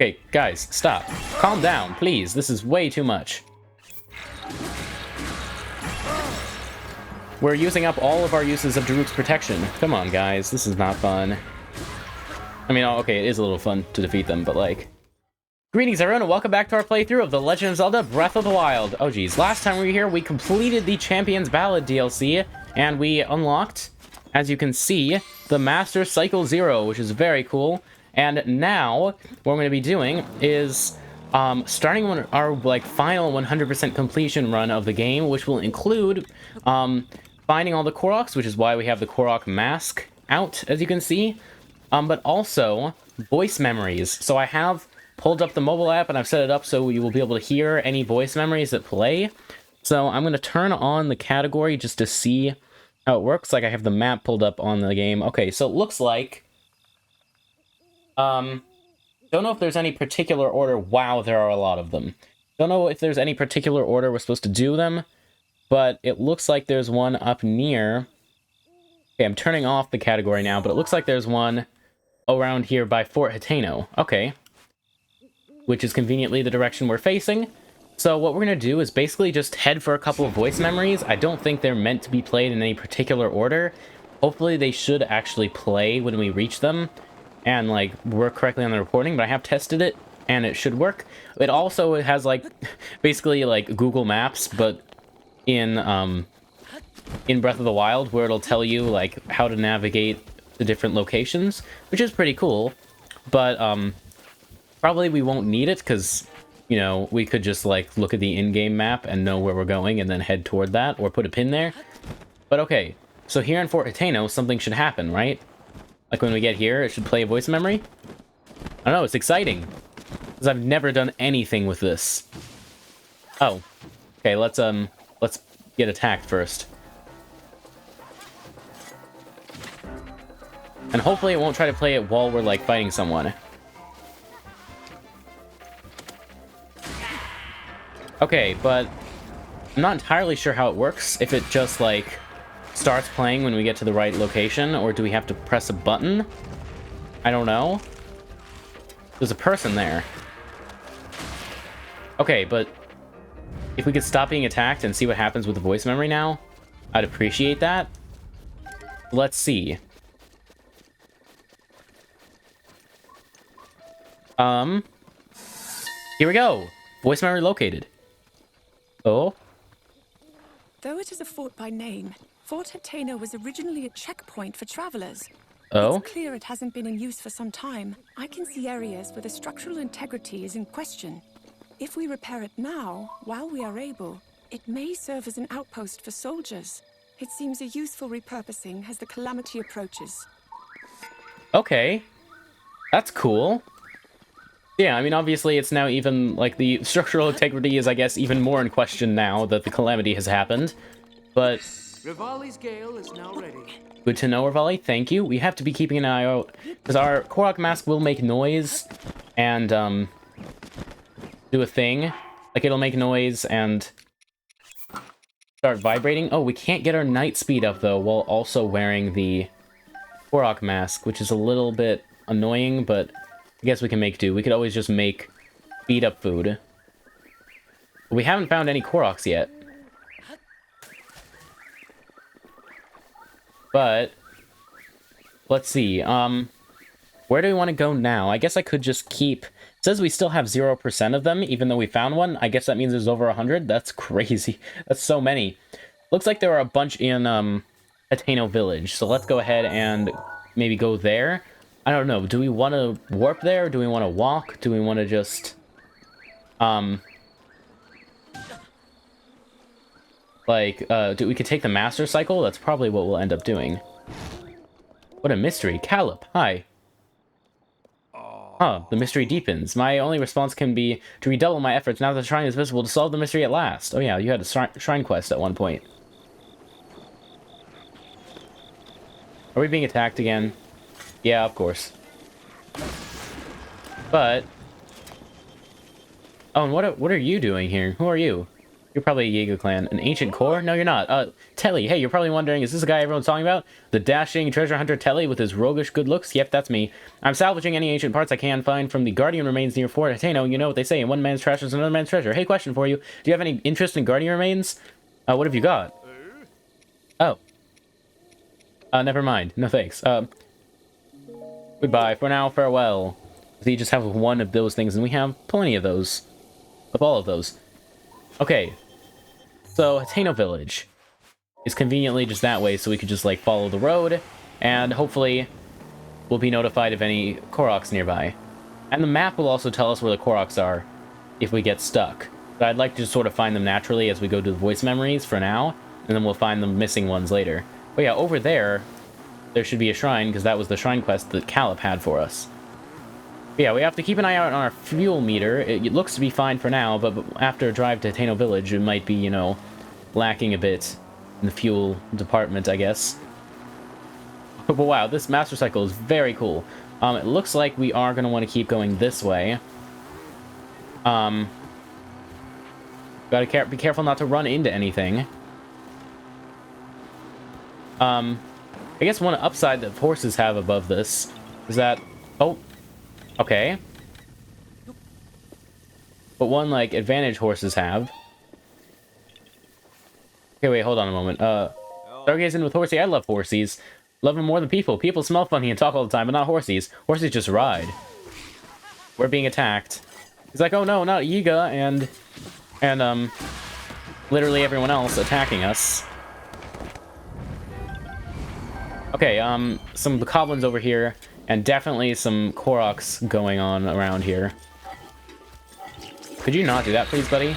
Okay, guys, stop. Calm down, please. This is way too much. We're using up all of our uses of Daruk's protection. Come on, guys. This is not fun. I mean, okay, it is a little fun to defeat them, but like... Greetings, everyone, and welcome back to our playthrough of The Legend of Zelda Breath of the Wild. Oh, geez. Last time we were here, we completed the Champion's Ballad DLC, and we unlocked, as you can see, the Master Cycle 0, which is very cool. And now, what we're going to be doing is starting our final 100% completion run of the game, which will include finding all the Koroks, which is why we have the Korok mask out, as you can see, but also voice memories. So I have pulled up the mobile app and I've set it up so you will be able to hear any voice memories that play. So I'm going to turn on the category just to see how it works. Like I have the map pulled up on the game. Okay, so it looks like... don't know if there's any particular order. Wow, there are a lot of them. Don't know if there's any particular order we're supposed to do them, but it looks like there's one up near... Okay, I'm turning off the category now, but it looks like there's one around here by Fort Hateno. Okay. Which is conveniently the direction we're facing. So what we're going to do is basically just head for a couple of voice memories. I don't think they're meant to be played in any particular order. Hopefully they should actually play when we reach them and like work correctly on the recording, but I have tested it and it should work. It also has like basically like Google Maps, but in Breath of the Wild, where it'll tell you like how to navigate the different locations, which is pretty cool. But probably we won't need it because, you know, we could just like look at the in-game map and know where we're going and then head toward that or put a pin there. But okay, so here in Fort Hateno, something should happen, right? Like when we get here, it should play a voice memory. I don't know, it's exciting because I've never done anything with this. Oh, okay, let's get attacked first. And hopefully it won't try to play it while we're like fighting someone. Okay, but I'm not entirely sure how it works. If it just, like, starts playing when we get to the right location, or do we have to press a button? I don't know. There's a person there. Okay, but if we could stop being attacked and see what happens with the voice memory now, I'd appreciate that. Let's see. Here we go. Voice memory located. Oh? Though it is a fort by name, Fort Hateno was originally a checkpoint for travelers. Oh? It's clear it hasn't been in use for some time. I can see areas where the structural integrity is in question. If we repair it now, while we are able, it may serve as an outpost for soldiers. It seems a useful repurposing as the calamity approaches. Okay. That's cool. Yeah, I mean, obviously it's now even, like, the structural integrity is, I guess, even more in question now that the calamity has happened. But... Rivali's gale is now ready. Good to know, Rivali. Thank you. We have to be keeping an eye out, because our Korok mask will make noise and, do a thing. Like, it'll make noise and start vibrating. Oh, we can't get our night speed up, though, while also wearing the Korok mask, which is a little bit annoying, but... I guess we can make do. We could always just make speed up food. But we haven't found any Koroks yet. But let's see. Where do we want to go now? I guess I could just keep... It says we still have 0% of them, even though we found one. I guess that means there's over 100. That's crazy. That's so many. Looks like there are a bunch in Hateno Village. So let's go ahead and maybe go there. I don't know, do we want to warp there? Do we want to walk? Do we want to just... we could take the Master Cycle? That's probably what we'll end up doing. What a mystery. Calip, hi. Huh, the mystery deepens. My only response can be to redouble my efforts now that the shrine is visible to solve the mystery at last. Oh yeah, you had a shrine quest at one point. Are we being attacked again? Yeah, of course. But... Oh, and what are you doing here? Who are you? You're probably a Jaeger clan. An ancient core? No, you're not. Telly. Hey, you're probably wondering, is this the guy everyone's talking about? The dashing treasure hunter Telly with his roguish good looks? Yep, that's me. I'm salvaging any ancient parts I can find from the guardian remains near Fort Hateno. You know what they say, in one man's trash is another man's treasure. Hey, question for you. Do you have any interest in guardian remains? What have you got? Oh. Never mind. No thanks. Goodbye. For now, farewell. So you just have one of those things, and we have plenty of those. Of all of those. Okay. So, Hateno Village is conveniently just that way, so we could just, like, follow the road, and hopefully we'll be notified of any Koroks nearby. And the map will also tell us where the Koroks are if we get stuck. But I'd like to just sort of find them naturally as we go to the voice memories for now, and then we'll find the missing ones later. But yeah, over there should be a shrine, because that was the shrine quest that Calip had for us. But yeah, we have to keep an eye out on our fuel meter. It looks to be fine for now, but after a drive to Hateno Village, it might be, you know, lacking a bit in the fuel department, I guess. But wow, this Master Cycle is very cool. It looks like we are going to want to keep going this way. Gotta be careful not to run into anything. I guess one upside that horses have above this is that... Oh, okay. But one, like, advantage horses have... Okay, wait, hold on a moment. Stargazing with Horsey. I love Horsies. Love them more than people. People smell funny and talk all the time, but not Horsies. Horsies just ride. We're being attacked. He's like, oh no, not Yiga, and literally everyone else attacking us. Okay, some Bokoblins over here, and definitely some Koroks going on around here. Could you not do that, please, buddy?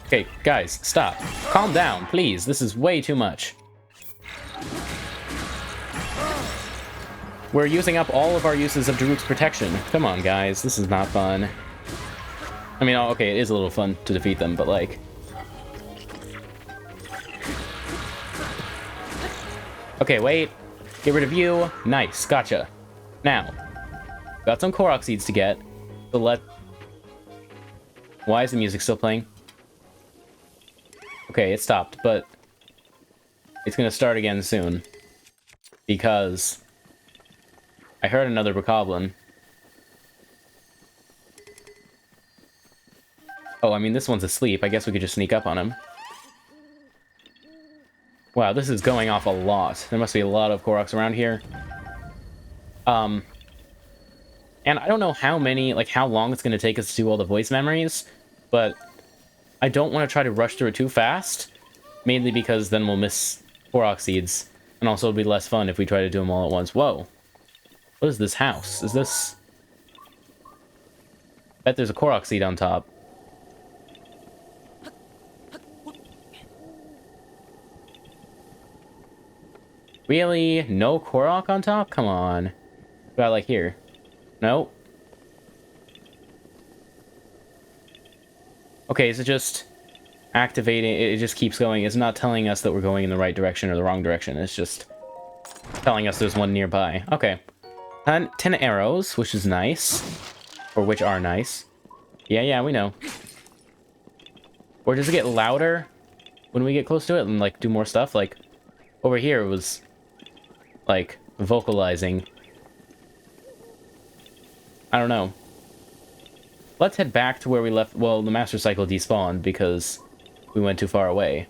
Okay, guys, stop. Calm down, please. This is way too much. We're using up all of our uses of Daruk's protection. Come on, guys. This is not fun. I mean, okay, it is a little fun to defeat them, but, like... Okay, wait. Get rid of you. Nice, gotcha. Now, got some Korok Seeds to get. So let... Why is the music still playing? Okay, it stopped, but it's gonna start again soon. Because I heard another Bokoblin. Oh, I mean, this one's asleep. I guess we could just sneak up on him. Wow, this is going off a lot. There must be a lot of Koroks around here. And I don't know how many, like, how long it's gonna take us to do all the voice memories, but I don't want to try to rush through it too fast, mainly because then we'll miss Korok Seeds, and also it'll be less fun if we try to do them all at once. Whoa. What is this house? Is this... Bet there's a Korok Seed on top. Really? No Korok on top? Come on. What about, like, here? Nope. Okay, is it just activating? It just keeps going. It's not telling us that we're going in the right direction or the wrong direction. It's just telling us there's one nearby. Okay. 10 arrows, which is nice. Or which are nice. Yeah, we know. Or does it get louder when we get close to it and, like, do more stuff? Like, over here it was, like, vocalizing. I don't know. Let's head back to where we left. Well, the Master Cycle despawned because we went too far away.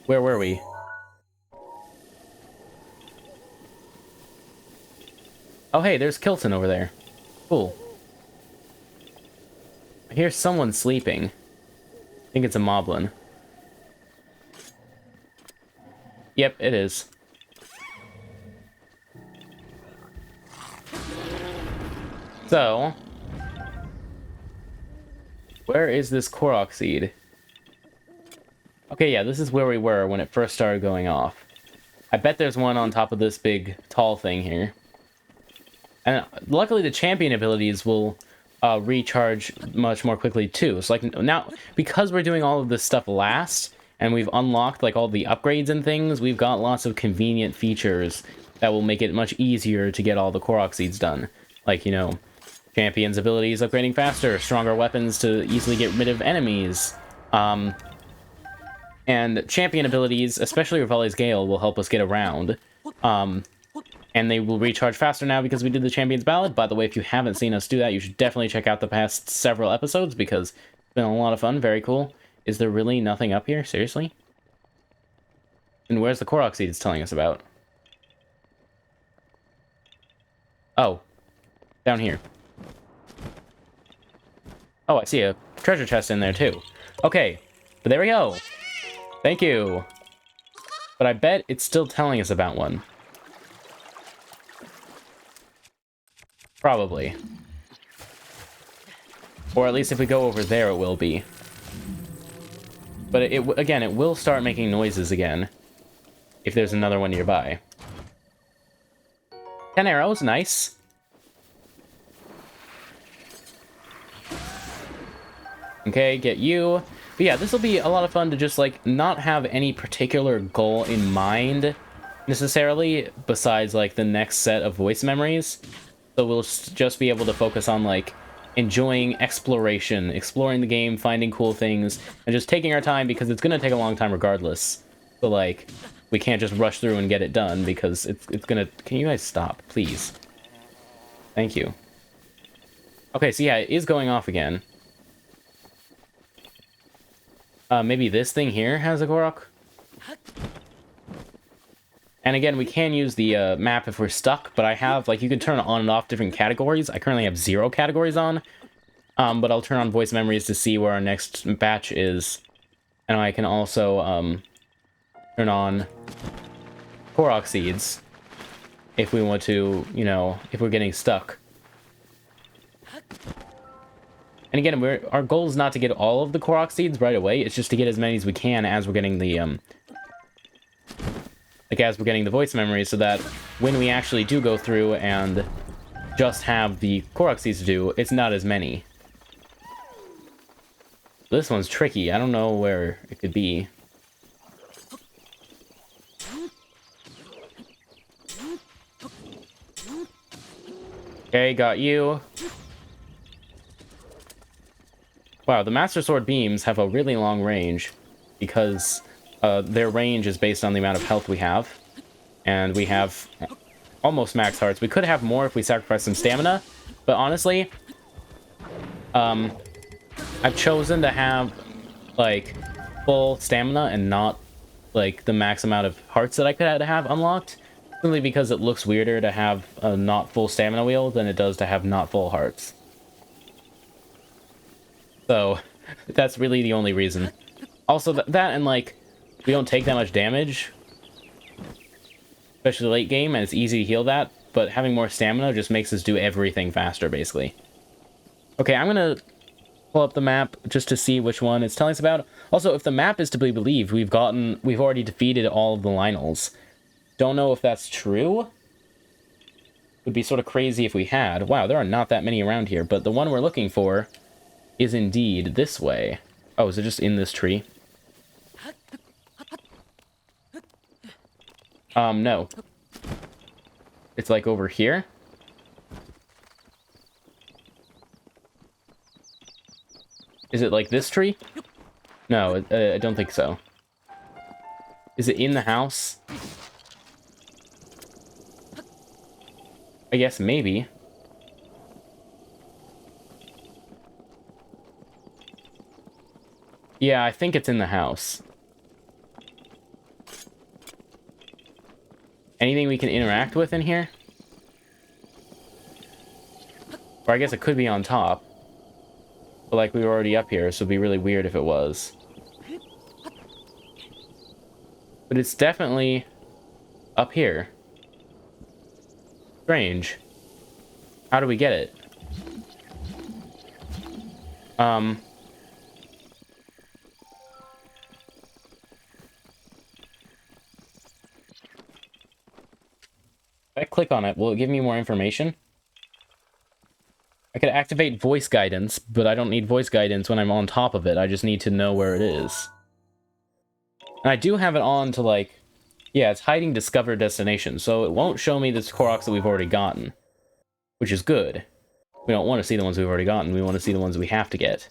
Where were we? Oh, hey, there's Kilton over there. Cool. I hear someone sleeping. I think it's a moblin. Yep, it is. So, where is this Korok Seed? Okay, yeah, this is where we were when it first started going off. I bet there's one on top of this big, tall thing here. And luckily the champion abilities will recharge much more quickly too. So, like, now, because we're doing all of this stuff last, and we've unlocked, like, all the upgrades and things, we've got lots of convenient features that will make it much easier to get all the Korok Seeds done. Like, you know, champions' abilities upgrading faster, stronger weapons to easily get rid of enemies. And champion abilities, especially Rivali's Gale, will help us get around. And they will recharge faster now because we did the Champion's Ballad. By the way, if you haven't seen us do that, you should definitely check out the past several episodes because it's been a lot of fun. Very cool. Is there really nothing up here? Seriously? And where's the Korok Seed it's telling us about? Oh. Down here. Oh, I see a treasure chest in there too. Okay. But there we go. Thank you. But I bet it's still telling us about one. Probably. Or at least if we go over there, it will be. But again, it will start making noises again. If there's another one nearby. 10 arrows, nice. Okay, get you. But yeah, this will be a lot of fun to just, like, not have any particular goal in mind, necessarily, besides, like, the next set of voice memories. So we'll just be able to focus on, like, enjoying exploration, exploring the game, finding cool things, and just taking our time, because it's gonna take a long time regardless. So, like, we can't just rush through and get it done, because it's gonna... Can you guys stop, please? Thank you. Okay, so yeah, it is going off again. Maybe this thing here has a Korok? And again, we can use the map if we're stuck, but I have, like, you can turn on and off different categories. I currently have 0 categories on, but I'll turn on voice memories to see where our next batch is. And I can also turn on Korok Seeds if we want to, you know, if we're getting stuck. And again, our goal is not to get all of the Korok Seeds right away. It's just to get as many as we can as we're getting the, as we're getting the voice memories, so that when we actually do go through and just have the Korok Seeds to do, it's not as many. This one's tricky. I don't know where it could be. Okay, got you. Wow, the Master Sword beams have a really long range because their range is based on the amount of health we have. And we have almost max hearts. We could have more if we sacrifice some stamina, but honestly, I've chosen to have, like, full stamina and not, like, the max amount of hearts that I could have unlocked, simply because it looks weirder to have a not full stamina wheel than it does to have not full hearts. So, that's really the only reason. Also, that and, like, we don't take that much damage, especially late game, and it's easy to heal that, but having more stamina just makes us do everything faster, basically. Okay, I'm gonna pull up the map just to see which one it's telling us about. Also, if the map is to be believed, we've already defeated all of the Lynels. Don't know if that's true. Would be sort of crazy if we had. Wow, there are not that many around here, but the one we're looking for is indeed this way. Oh, is it just in this tree? No. It's like over here. Is it like this tree? No, I don't think so. Is it in the house? I guess maybe. Yeah, I think it's in the house. Anything we can interact with in here? Or I guess it could be on top. But, like, we were already up here, so it'd be really weird if it was. But it's definitely up here. Strange. How do we get it? If I click on it, will it give me more information? I could activate voice guidance, but I don't need voice guidance when I'm on top of it. I just need to know where it is. And I do have it on to, like, Yeah, it's hiding discovered destination, so it won't show me the Koroks that we've already gotten, which is good. We don't want to see the ones we've already gotten, we want to see the ones we have to get.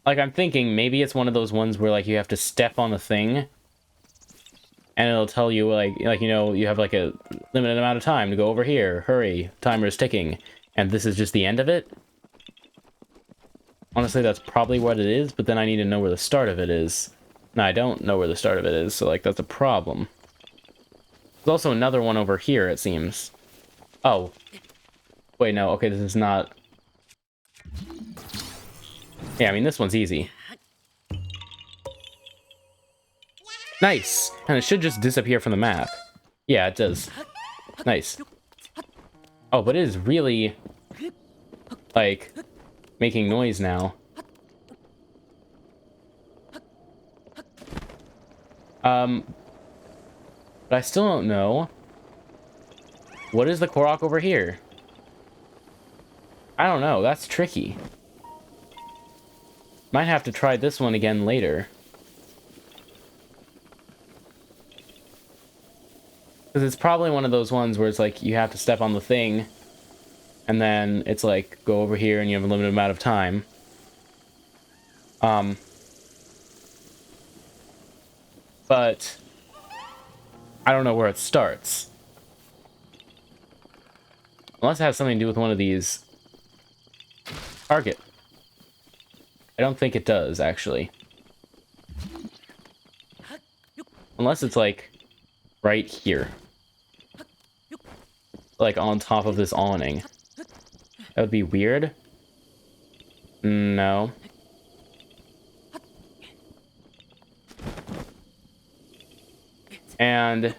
Like, I'm thinking maybe it's one of those ones where, like, you have to step on the thing, and it'll tell you, like you know, you have, like, a limited amount of time to go over here. Hurry, timer is ticking. And this is just the end of it? Honestly, that's probably what it is, but then I need to know where the start of it is. No, I don't know where the start of it is, so, like, that's a problem. There's also another one over here, it seems. Oh. Wait, no, okay, this is not... Yeah, I mean, this one's easy. Nice! And it should just disappear from the map. Yeah, it does. Nice. Oh, but it is really, like, making noise now. But I still don't know. What is the Korok over here? I don't know, that's tricky. Might have to try this one again later. Because it's probably one of those ones where it's like, you have to step on the thing, and then it's like, go over here and you have a limited amount of time. But I don't know where it starts. Unless it has something to do with one of these. Target. I don't think it does, actually. Unless it's, like, right here. Like, on top of this awning. That would be weird. No. And...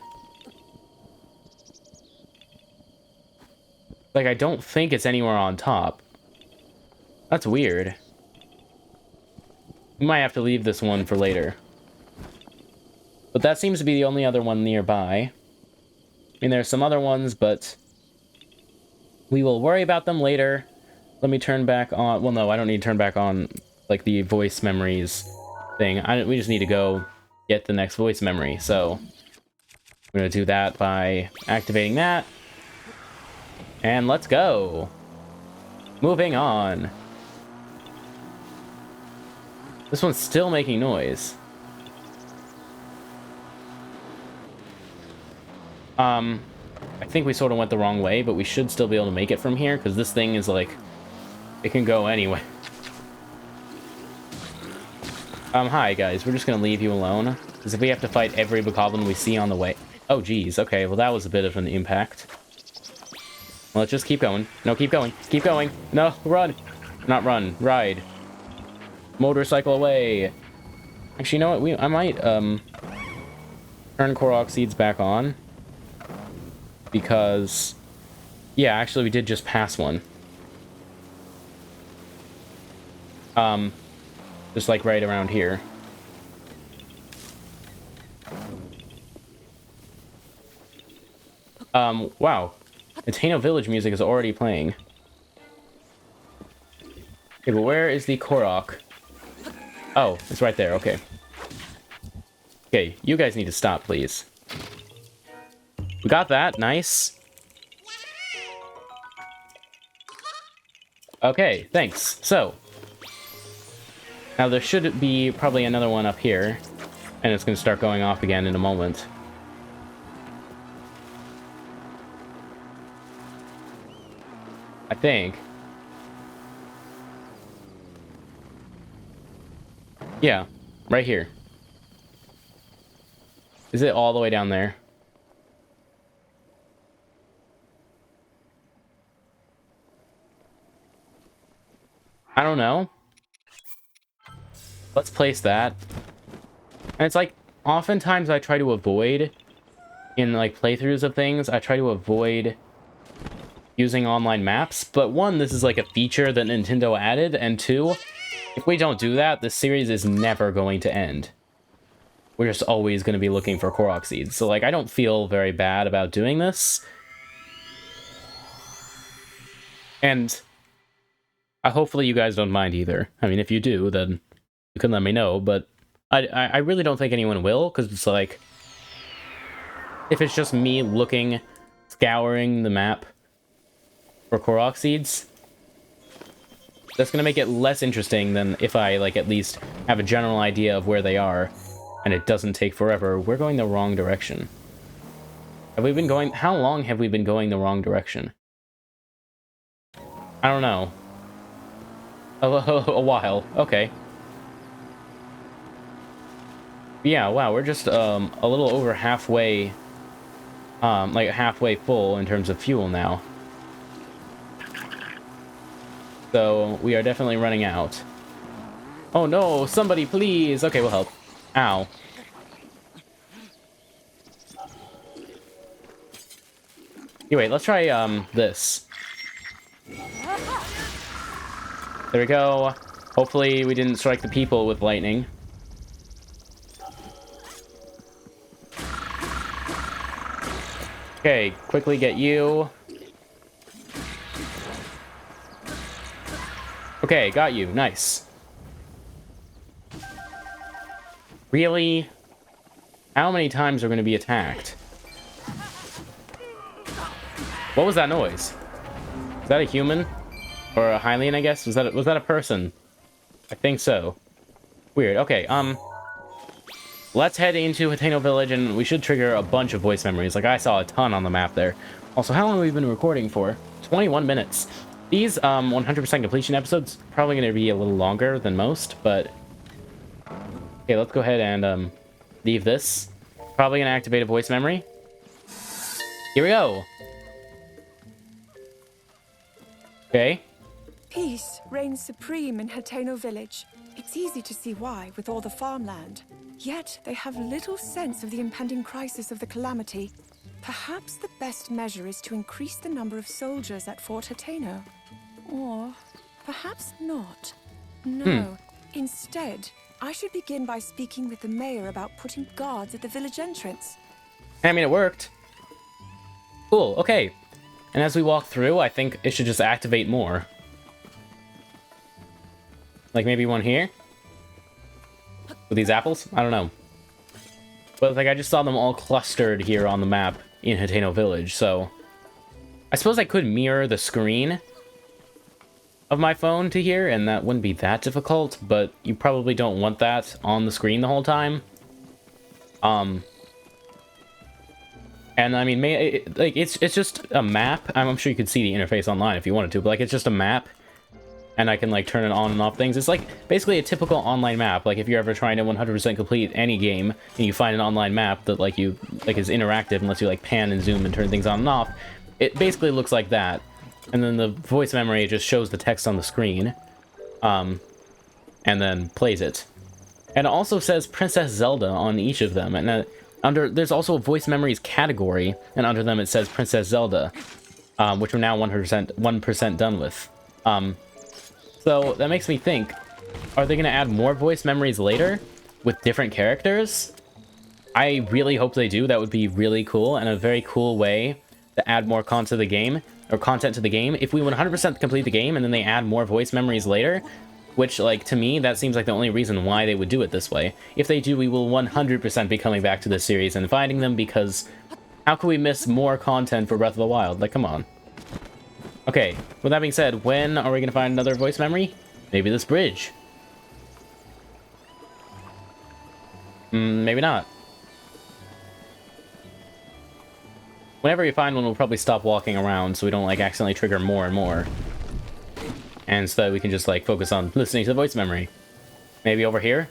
like, I don't think it's anywhere on top. That's weird. We might have to leave this one for later. But that seems to be the only other one nearby. I mean, there's some other ones, but... we will worry about them later. Let me turn back on... well, no, I don't need to turn back on, like, the voice memories thing. We just need to go get the next voice memory, so... we're gonna do that by activating that. And let's go! Moving on. This one's still making noise. I think we sort of went the wrong way, but we should still be able to make it from here, because this thing is like... it can go anyway. Hi guys, we're just gonna leave you alone, because if we have to fight every bokoblin we see on the way... oh geez, okay, well that was a bit of an impact. Well, let's just keep going. No, keep going. Keep going. No, run. Not run. Ride. Motorcycle away. Actually, you know what? I might, turn Korok Seeds back on. Because... yeah, actually, we did just pass one. Just, like, right around here. Wow. Itano Village music is already playing. Okay, but where is the Korok? Oh, it's right there, okay. Okay, you guys need to stop, please. We got that, nice. Okay, thanks. So, now there should be probably another one up here, and it's gonna start going off again in a moment. I think. Yeah, right here. Is it all the way down there? I don't know. Let's place that. And it's like, oftentimes I try to avoid, in like playthroughs of things, I try to avoid using online maps, but one, this is like a feature that Nintendo added, and two, if we don't do that, this series is never going to end. We're just always going to be looking for Korok Seeds, so like, I don't feel very bad about doing this. And hopefully you guys don't mind either. I mean, if you do, then you can let me know, but I really don't think anyone will, because it's like, if it's just me looking, scouring the map for Korok Seeds, that's gonna make it less interesting than if I, like, at least have a general idea of where they are, and it doesn't take forever. We're going the wrong direction. Have we been going... How long have we been going the wrong direction? I don't know. A while. Okay. Yeah, wow, we're just a little over halfway, like halfway full in terms of fuel now. So we are definitely running out. Oh no, somebody please! Okay, we'll help. Ow. Anyway, let's try this. There we go. Hopefully we didn't strike the people with lightning. Okay, quickly get you. Okay, got you. Nice. Really? How many times are we going to be attacked? What was that noise? Is that a human? Or a Hylian, I guess? Was that a person? I think so. Weird. Okay, let's head into Hateno Village, and we should trigger a bunch of voice memories. Like, I saw a ton on the map there. Also, how long have we been recording for? 21 minutes. These 100% completion episodes probably going to be a little longer than most, but... Okay, let's go ahead and leave this. Probably going to activate a voice memory. Here we go. Okay. Peace reigns supreme in Hateno Village. It's easy to see why, with all the farmland. Yet, they have little sense of the impending crisis of the calamity. Perhaps the best measure is to increase the number of soldiers at Fort Hateno. Or perhaps not. No. Instead, I should begin by speaking with the mayor about putting guards at the village entrance. I mean, it worked. Cool, okay. And as we walk through, I think it should just activate more. Like maybe one here? With these apples? I don't know. But like I just saw them all clustered here on the map in Hateno Village, so... I suppose I could mirror the screen of my phone to here, and that wouldn't be that difficult, but you probably don't want that on the screen the whole time. And I mean, it's just a map. I'm sure you could see the interface online if you wanted to, but like it's just a map, and I can like turn it on and off things. It's like basically a typical online map. Like if you're ever trying to 100% complete any game and you find an online map that like is interactive and lets you like pan and zoom and turn things on and off, it basically looks like that. And then the voice memory just shows the text on the screen, and then plays it. And it also says Princess Zelda on each of them, and there's also a voice memories category, and under them it says Princess Zelda, which we're now 1% done with. So that makes me think, are they going to add more voice memories later with different characters? I really hope they do. That would be really cool, and a very cool way to add more content to the game. If we 100% complete the game and then they add more voice memories later, which, like, to me, that seems like the only reason why they would do it this way. If they do, we will 100% be coming back to this series and finding them, because how could we miss more content for Breath of the Wild? Like, come on. Okay, with that being said, when are we going to find another voice memory? Maybe this bridge. Maybe not. Whenever we find one, we'll probably stop walking around so we don't, like, accidentally trigger more and more. And so that we can just, like, focus on listening to the voice memory. Maybe over here?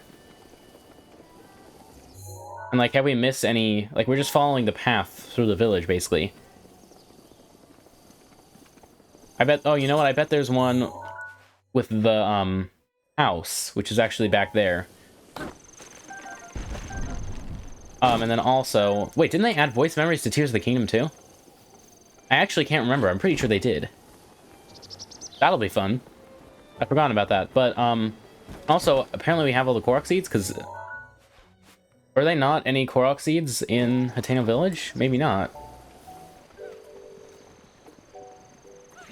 And, like, have we missed any... Like, we're just following the path through the village, basically. I bet... Oh, you know what? I bet there's one with the, house, which is actually back there. And then also... Wait, didn't they add voice memories to Tears of the Kingdom, too? I actually can't remember. I'm pretty sure they did. That'll be fun. I forgot about that. But, also, apparently we have all the Korok Seeds, because... Were they not any Korok Seeds in Hateno Village? Maybe not.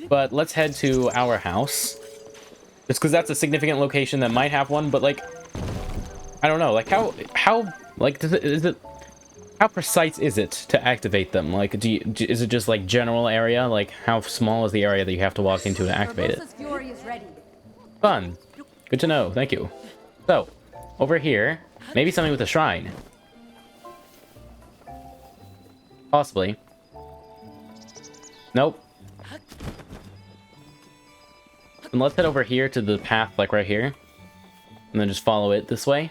But let's head to our house. Just because that's a significant location that might have one, but, like... I don't know, like, how... Like, is it... How precise is it to activate them? Like, is it just like general area? Like, how small is the area that you have to walk into to activate it? Fury is ready. Fun. Good to know. Thank you. So, over here, maybe something with a shrine. Possibly. Nope. And let's head over here to the path, like right here. And then just follow it this way.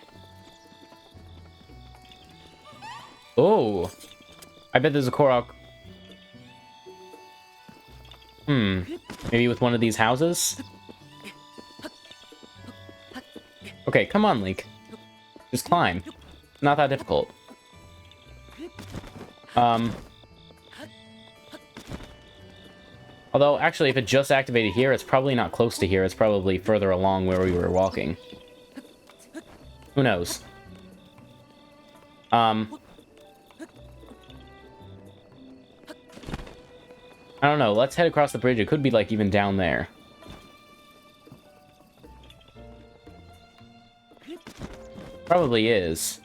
Oh! I bet there's a Korok. Maybe with one of these houses? Okay, come on, Link. Just climb. Not that difficult. Although, actually, if it just activated here, it's probably not close to here. It's probably further along where we were walking. Who knows? I don't know. Let's head across the bridge. It could be, like, even down there. Probably is.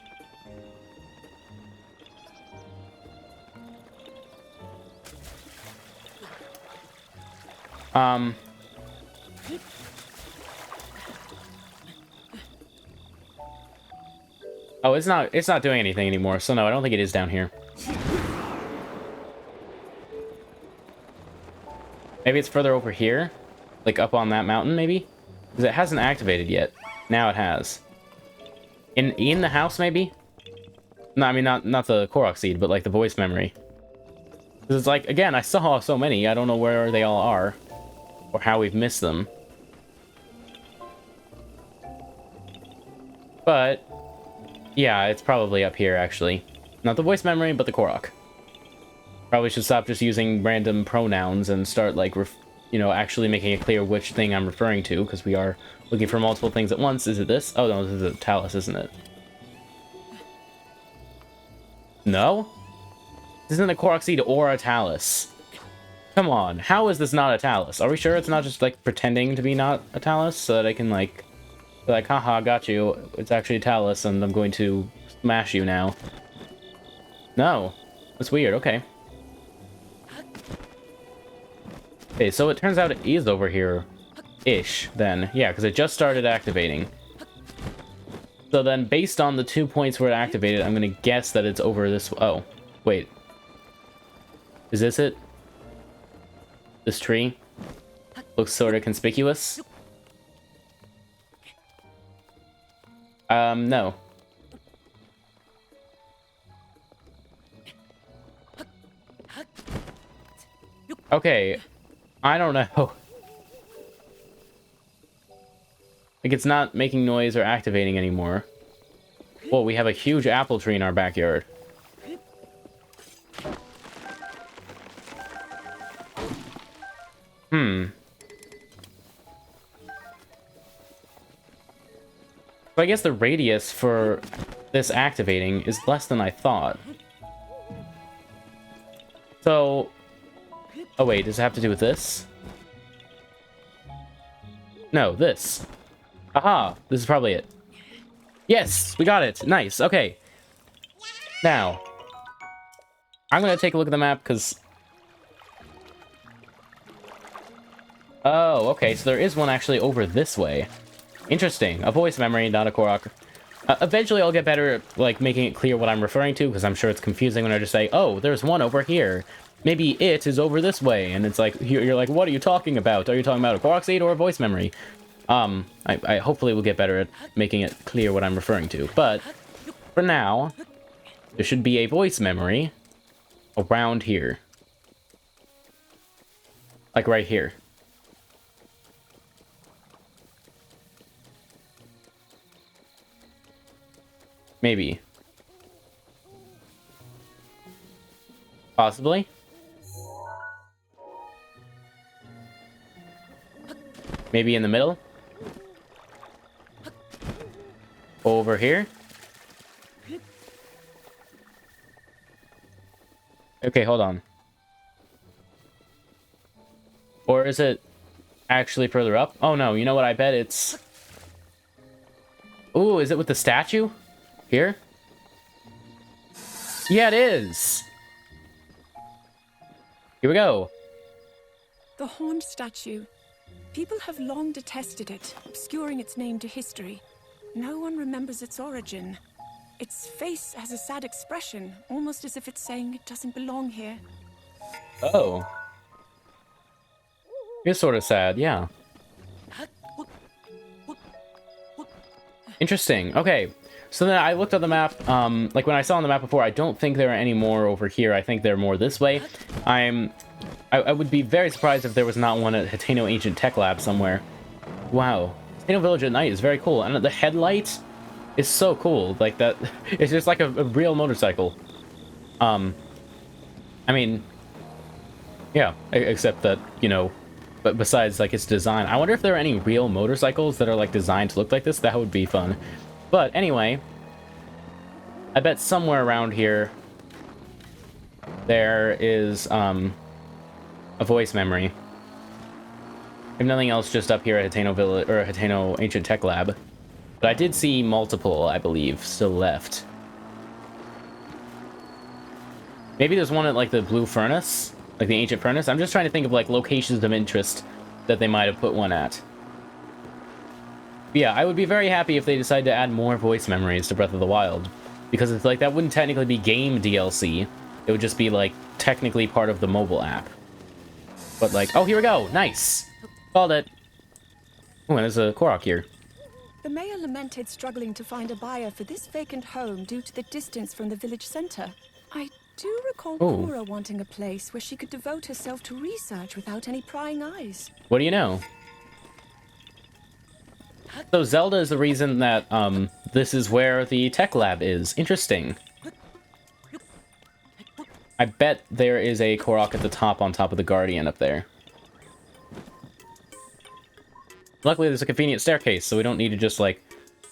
Oh, it's not doing anything anymore, so no, I don't think it is down here. Maybe it's further over here? Like up on that mountain, maybe? Because it hasn't activated yet. Now it has. In the house, maybe? No, I mean, not the Korok Seed, but like the voice memory. Because it's like, again, I saw so many, I don't know where they all are. Or how we've missed them. But, yeah, it's probably up here, actually. Not the voice memory, but the Korok. Probably should stop just using random pronouns and start, like, you know, actually making it clear which thing I'm referring to, because we are looking for multiple things at once. Is it this? Oh, no, this is a Talus, isn't it? No? This isn't a Korok Seed or a Talus. Come on, how is this not a Talus? Are we sure it's not just, like, pretending to be not a Talus? So that I can, like, be like, haha, got you. It's actually a Talus, and I'm going to smash you now. No. That's weird, okay. Okay, so it turns out it is over here-ish, then. Yeah, because it just started activating. So then, based on the 2 points where it activated, I'm going to guess that it's over this... Oh, wait. Is this it? This tree? Looks sort of conspicuous. No. Okay. I don't know. Like, it's not making noise or activating anymore. Whoa, we have a huge apple tree in our backyard. So I guess the radius for this activating is less than I thought. So... Oh wait, does it have to do with this? No, this. Aha! This is probably it. Yes! We got it! Nice, okay. Now, I'm gonna take a look at the map, because... Oh, okay, so there is one actually over this way. Interesting. A voice memory, not a Korok. Eventually I'll get better at, like, making it clear what I'm referring to, because I'm sure it's confusing when I just say, oh, there's one over here. Maybe it is over this way, and it's like, you're like, what are you talking about? Are you talking about a Korok Seed or a voice memory? I hopefully will get better at making it clear what I'm referring to, but for now, there should be a voice memory around here. Like right here. Maybe. Possibly. Maybe in the middle. Over here. Okay, hold on. Or is it actually further up? Oh no, you know what? I bet it's... Ooh, is it with the statue? Here? Yeah, it is. Here we go. The horned statue. People have long detested it, obscuring its name to history. No one remembers its origin. Its face has a sad expression, almost as if it's saying it doesn't belong here. Oh. It's sort of sad, yeah. Interesting. Okay. So then I looked at the map, like when I saw on the map before, I don't think there are any more over here. I think they're more this way. I would be very surprised if there was not one at Hateno Ancient Tech Lab somewhere. Wow. Hateno Village at night is very cool. And the headlight is so cool. Like that, it's just like a real motorcycle. I mean, yeah, except that, you know, but besides like its design, I wonder if there are any real motorcycles that are like designed to look like this. That would be fun. But anyway, I bet somewhere around here there is a voice memory. If nothing else, just up here at Hateno Village or Hateno Ancient Tech Lab. But I did see multiple, I believe, still left. Maybe there's one at like the Blue Furnace, like the Ancient Furnace. I'm just trying to think of like locations of interest that they might have put one at. But yeah, I would be very happy if they decide to add more voice memories to Breath of the Wild, because it's like that wouldn't technically be game DLC. It would just be like technically part of the mobile app. But like, oh, here we go. Nice. Called it. Oh, and there's a Korok here. The mayor lamented struggling to find a buyer for this vacant home due to the distance from the village center. I do recall Cora wanting a place where she could devote herself to research without any prying eyes. What do you know? So Zelda is the reason that this is where the tech lab is. Interesting. I bet there is a Korok at the top on top of the Guardian up there. Luckily, there's a convenient staircase, so we don't need to just, like,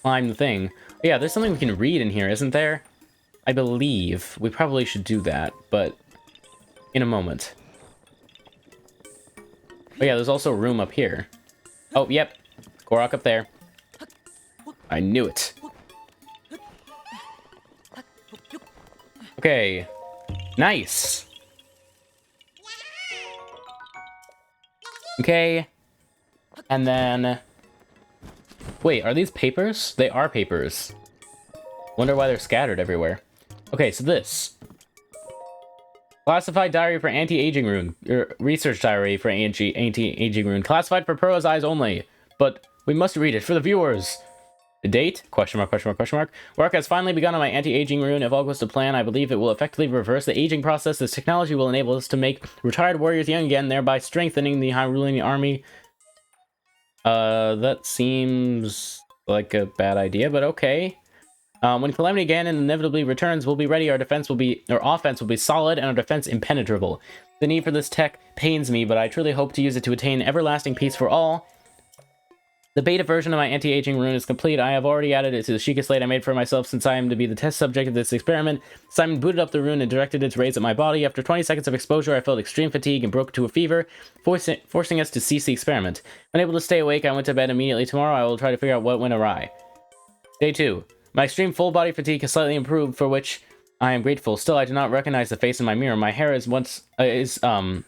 climb the thing. But yeah, there's something we can read in here, isn't there? I believe. We probably should do that, but in a moment. Oh yeah, there's also a room up here. Oh, yep. Korok up there. I knew it. Okay. Nice. Okay. And then... Wait, are these papers? They are papers. Wonder why they're scattered everywhere. Okay, so this. Classified diary for anti-aging rune. Research diary for anti-aging rune. Classified for Pearl's eyes only. But we must read it for the viewers. The date? Question mark, question mark, question mark. Work has finally begun on my anti-aging rune. If all goes to plan, I believe it will effectively reverse the aging process. This technology will enable us to make retired warriors young again, thereby strengthening the high-ruling army. That seems like a bad idea, but okay. When Calamity Ganon inevitably returns, we'll be ready. Our offense will be solid, and our defense impenetrable. The need for this tech pains me, but I truly hope to use it to attain everlasting peace for all. The beta version of my anti-aging rune is complete. I have already added it to the Sheikah slate I made for myself since I am to be the test subject of this experiment. Simon booted up the rune and directed its rays at my body. After 20 seconds of exposure, I felt extreme fatigue and broke into a fever, forcing us to cease the experiment. Unable to stay awake, I went to bed immediately. Tomorrow, I will try to figure out what went awry. Day 2. My extreme full-body fatigue has slightly improved, for which I am grateful. Still, I do not recognize the face in my mirror. My hair is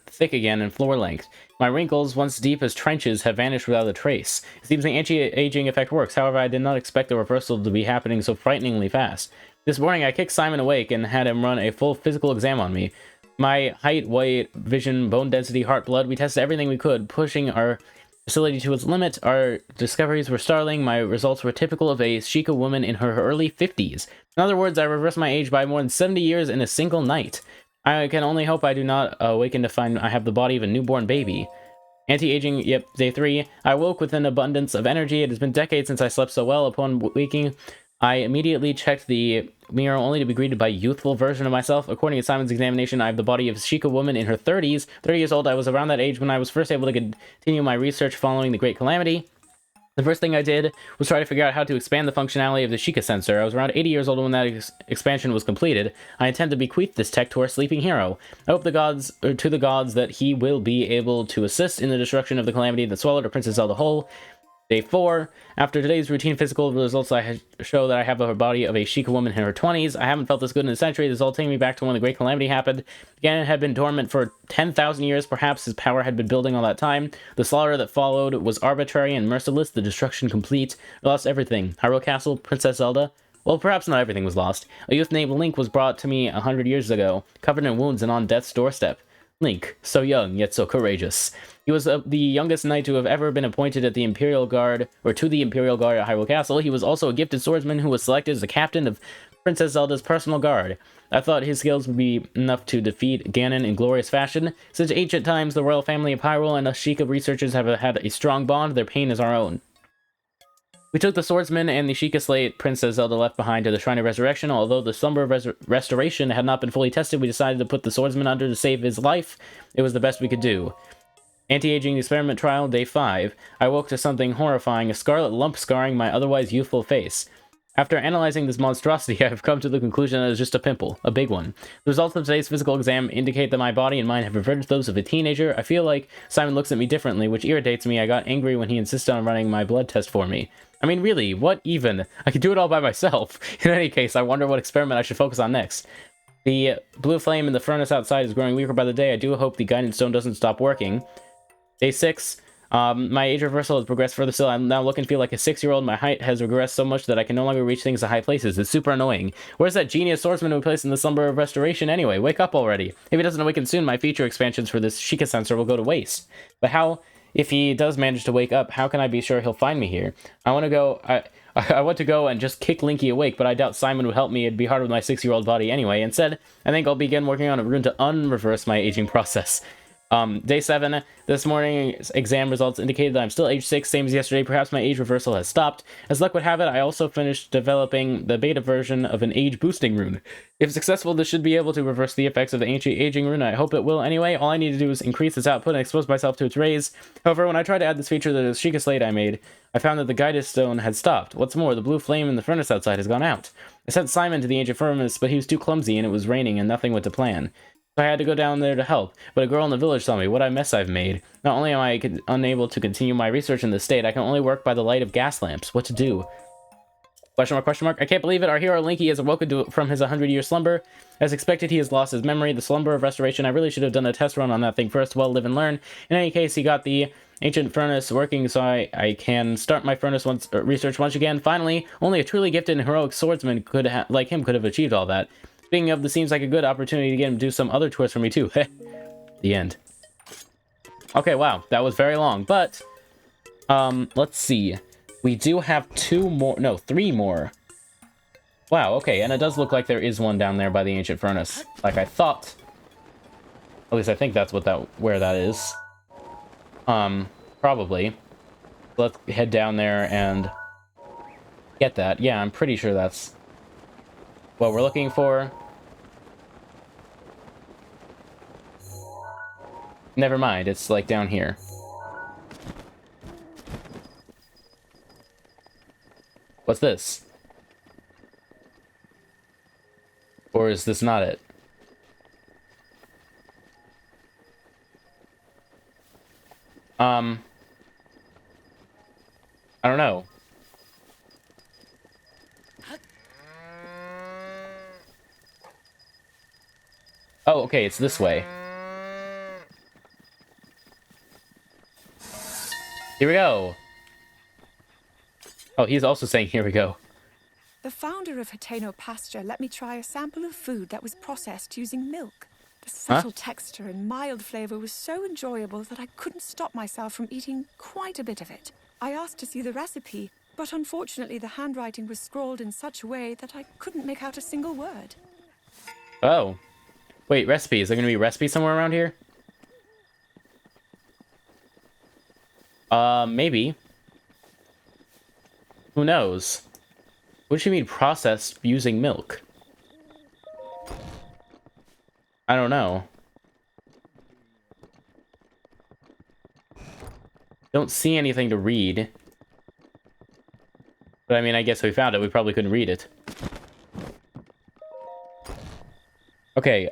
thick again and floor length. My wrinkles, once deep as trenches, have vanished without a trace. It seems the anti-aging effect works. However, I did not expect the reversal to be happening so frighteningly fast. This morning, I kicked Simon awake and had him run a full physical exam on me. My height, weight, vision, bone density, heart, blood, we tested everything we could, pushing our facility to its limit. Our discoveries were startling. My results were typical of a Sheikah woman in her early 50s. In other words, I reversed my age by more than 70 years in a single night. I can only hope I do not awaken to find I have the body of a newborn baby. Anti-aging, yep, day 3. I woke with an abundance of energy. It has been decades since I slept so well. Upon waking, I immediately checked the mirror only to be greeted by a youthful version of myself. According to Simon's examination, I have the body of a Sheikah woman in her 30s. 30 years old, I was around that age when I was first able to continue my research following the Great Calamity. The first thing I did was try to figure out how to expand the functionality of the Sheikah sensor. I was around 80 years old when that expansion was completed. I intend to bequeath this tech to our sleeping hero. I hope to the gods that he will be able to assist in the destruction of the calamity that swallowed our Princess Zelda whole. Day 4. After today's routine physical results, show that I have a body of a Sheikah woman in her 20s. I haven't felt this good in a century. This all taking me back to when the Great Calamity happened. Ganon had been dormant for 10,000 years. Perhaps his power had been building all that time. The slaughter that followed was arbitrary and merciless. The destruction complete. I lost everything. Hyrule Castle, Princess Zelda. Well, perhaps not everything was lost. A youth named Link was brought to me 100 years ago, covered in wounds and on death's doorstep. Link, so young, yet so courageous. He was the youngest knight to have ever been appointed at the Imperial Guard, or to the Imperial Guard at Hyrule Castle. He was also a gifted swordsman who was selected as the captain of Princess Zelda's personal guard. I thought his skills would be enough to defeat Ganon in glorious fashion. Since ancient times, the royal family of Hyrule and us Sheikah researchers have had a strong bond. Their pain is our own. We took the swordsman and the Sheikah slate Princess Zelda left behind to the Shrine of Resurrection. Although the Slumber of Restoration had not been fully tested, we decided to put the swordsman under to save his life. It was the best we could do. Anti-aging experiment trial, day 5. I woke to something horrifying, a scarlet lump scarring my otherwise youthful face. After analyzing this monstrosity, I have come to the conclusion that it is just a pimple, a big one. The results of today's physical exam indicate that my body and mind have reverted to those of a teenager. I feel like Simon looks at me differently, which irritates me. I got angry when he insisted on running my blood test for me. I mean, really, what even? I could do it all by myself. In any case, I wonder what experiment I should focus on next. The blue flame in the furnace outside is growing weaker by the day. I do hope the guidance stone doesn't stop working. Day 6. My age reversal has progressed further still. I'm now looking and feel like a 6-year-old. My height has regressed so much that I can no longer reach things at high places. It's super annoying. Where's that genius swordsman we placed in the Slumber of Restoration anyway? Wake up already. If he doesn't awaken soon, my feature expansions for this Sheikah sensor will go to waste. But how... If he does manage to wake up, how can I be sure he'll find me here? I want to go... I want to go and just kick Linky awake, but I doubt Simon would help me. It'd be hard with my 6-year-old body anyway. Instead, I think I'll begin working on a rune to unreverse my aging process. Day 7. This morning's exam results indicated that I'm still age 6, same as yesterday. Perhaps my age reversal has stopped. As luck would have it, I also finished developing the beta version of an age-boosting rune. If successful, this should be able to reverse the effects of the ancient aging rune. I hope it will anyway. All I need to do is increase its output and expose myself to its rays. However, when I tried to add this feature to the Sheikah slate I made, I found that the guidance stone had stopped. What's more, the blue flame in the furnace outside has gone out. I sent Simon to the ancient furnace, but he was too clumsy and it was raining and nothing went to plan. So I had to go down there to help, but a girl in the village saw me. What a mess I've made. Not only am I unable to continue my research in this state, I can only work by the light of gas lamps. What to do? Question mark, question mark. I can't believe it. Our hero Linky has awoken from his 100-year slumber. As expected, he has lost his memory. The Slumber of Restoration. I really should have done a test run on that thing first. Well, live and learn. In any case, he got the ancient furnace working, so I can start my furnace research once again. Finally, only a truly gifted and heroic swordsman like him could have achieved all that. Speaking of, this seems like a good opportunity to get him to do some other chores for me too. The end. Okay, wow, that was very long, but let's see. We do have 3 more. Wow, okay, and it does look like there is one down there by the ancient furnace, like I thought. At least I think that's where that is. Probably. Let's head down there and get that. Yeah, I'm pretty sure that's what we're looking for. Never mind, it's like down here. What's this? Or is this not it? I don't know. Oh, okay, it's this way. Here we go. Oh, he's also saying here we go. The founder of Hateno Pasture let me try a sample of food that was processed using milk. The subtle texture and mild flavor was so enjoyable that I couldn't stop myself from eating quite a bit of it. I asked to see the recipe, but unfortunately the handwriting was scrawled in such a way that I couldn't make out a single word. Oh. Wait, recipe. Is there going to be a recipe somewhere around here? Maybe. Who knows? What does she mean processed using milk? I don't know. Don't see anything to read. But I mean, I guess if we found it, we probably couldn't read it. Okay,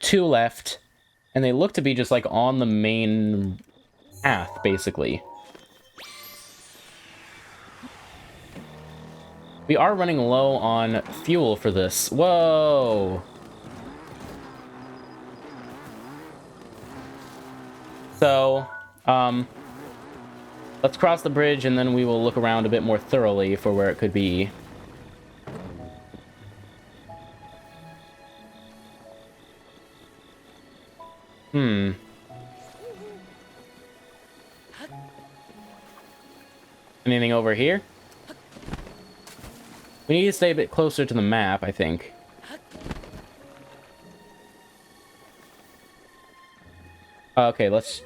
2 left. And they look to be just like on the main path, basically. We are running low on fuel for this. Whoa! So, let's cross the bridge and then we will look around a bit more thoroughly for where it could be. Anything over here? We need to stay a bit closer to the map, I think. Okay, let's...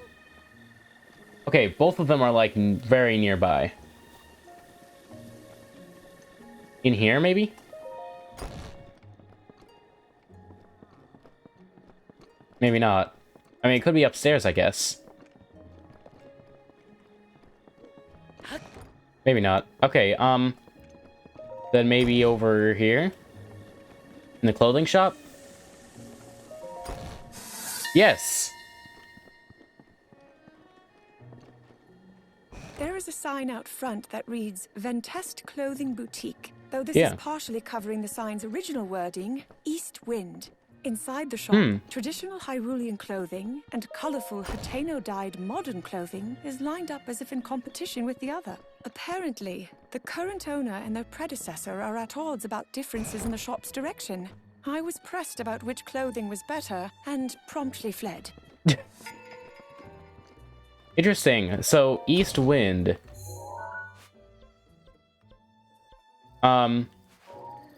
Okay, both of them are, like, very nearby. In here, maybe? Maybe not. I mean, it could be upstairs, I guess. Maybe not. Okay, then maybe over here? In the clothing shop? Yes! There is a sign out front that reads Ventest Clothing Boutique, though this Yeah. is partially covering the sign's original wording, East Wind. Inside the shop, traditional Hyrulean clothing and colorful Hateno-dyed modern clothing is lined up as if in competition with the other. Apparently, the current owner and their predecessor are at odds about differences in the shop's direction. I was pressed about which clothing was better and promptly fled. Interesting. So, East Wind. I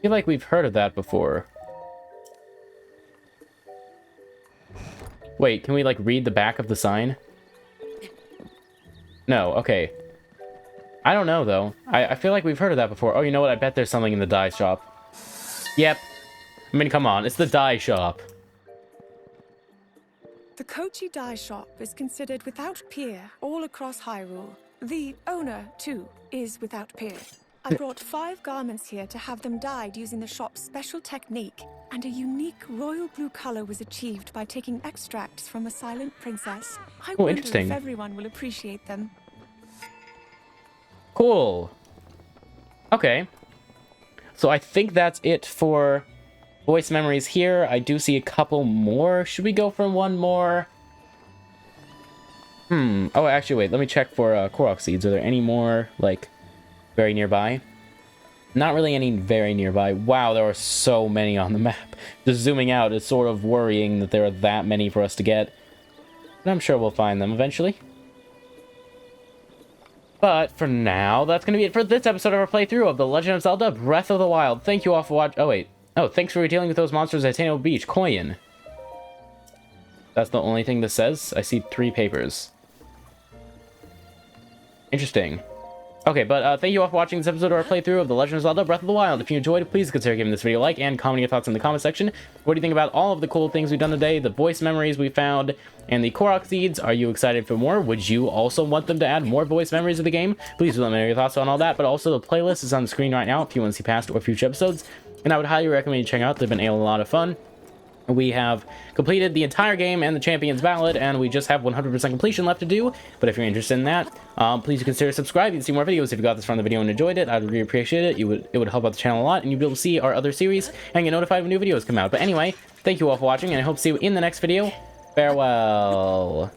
feel like we've heard of that before. Wait, can we, like, read the back of the sign? No, okay. I don't know, though. I feel like we've heard of that before. Oh, you know what? I bet there's something in the dye shop. Yep. I mean, come on. It's the dye shop. The Kochi dye shop is considered without peer all across Hyrule. The owner, too, is without peer. I brought 5 garments here to have them dyed using the shop's special technique, and a unique royal blue color was achieved by taking extracts from a silent princess. I wonder interesting. if everyone will appreciate them. Cool. Okay. So I think that's it for voice memories here. I do see a couple more. Should we go for one more? Oh, actually, wait. Let me check for Korok Seeds. Are there any more, like, very nearby? Not really any very nearby. Wow, there are so many on the map. Just zooming out is sort of worrying that there are that many for us to get. But I'm sure we'll find them eventually. But for now, that's going to be it for this episode of our playthrough of The Legend of Zelda Breath of the Wild. Thank you all for watching. Oh, wait. Oh, thanks for dealing with those monsters at Hateno Beach. Koyin. That's the only thing this says? I see 3 papers. Interesting. Okay, but thank you all for watching this episode of our playthrough of The Legend of Zelda Breath of the Wild. If you enjoyed it, please consider giving this video a like and commenting your thoughts in the comment section. What do you think about all of the cool things we've done today, the voice memories we found, and the Korok Seeds? Are you excited for more? Would you also want them to add more voice memories of the game? Please do let me know your thoughts on all that, but also the playlist is on the screen right now if you want to see past or future episodes, and I would highly recommend you check out. They've been a lot of fun. We have completed the entire game and the Champions Ballad, and we just have 100% completion left to do. But if you're interested in that, please consider subscribing to see more videos. If you got this from the video and enjoyed it, I'd really appreciate it. It would help out the channel a lot, and you'd be able to see our other series and get notified when new videos come out. But anyway, thank you all for watching, and I hope to see you in the next video. Farewell.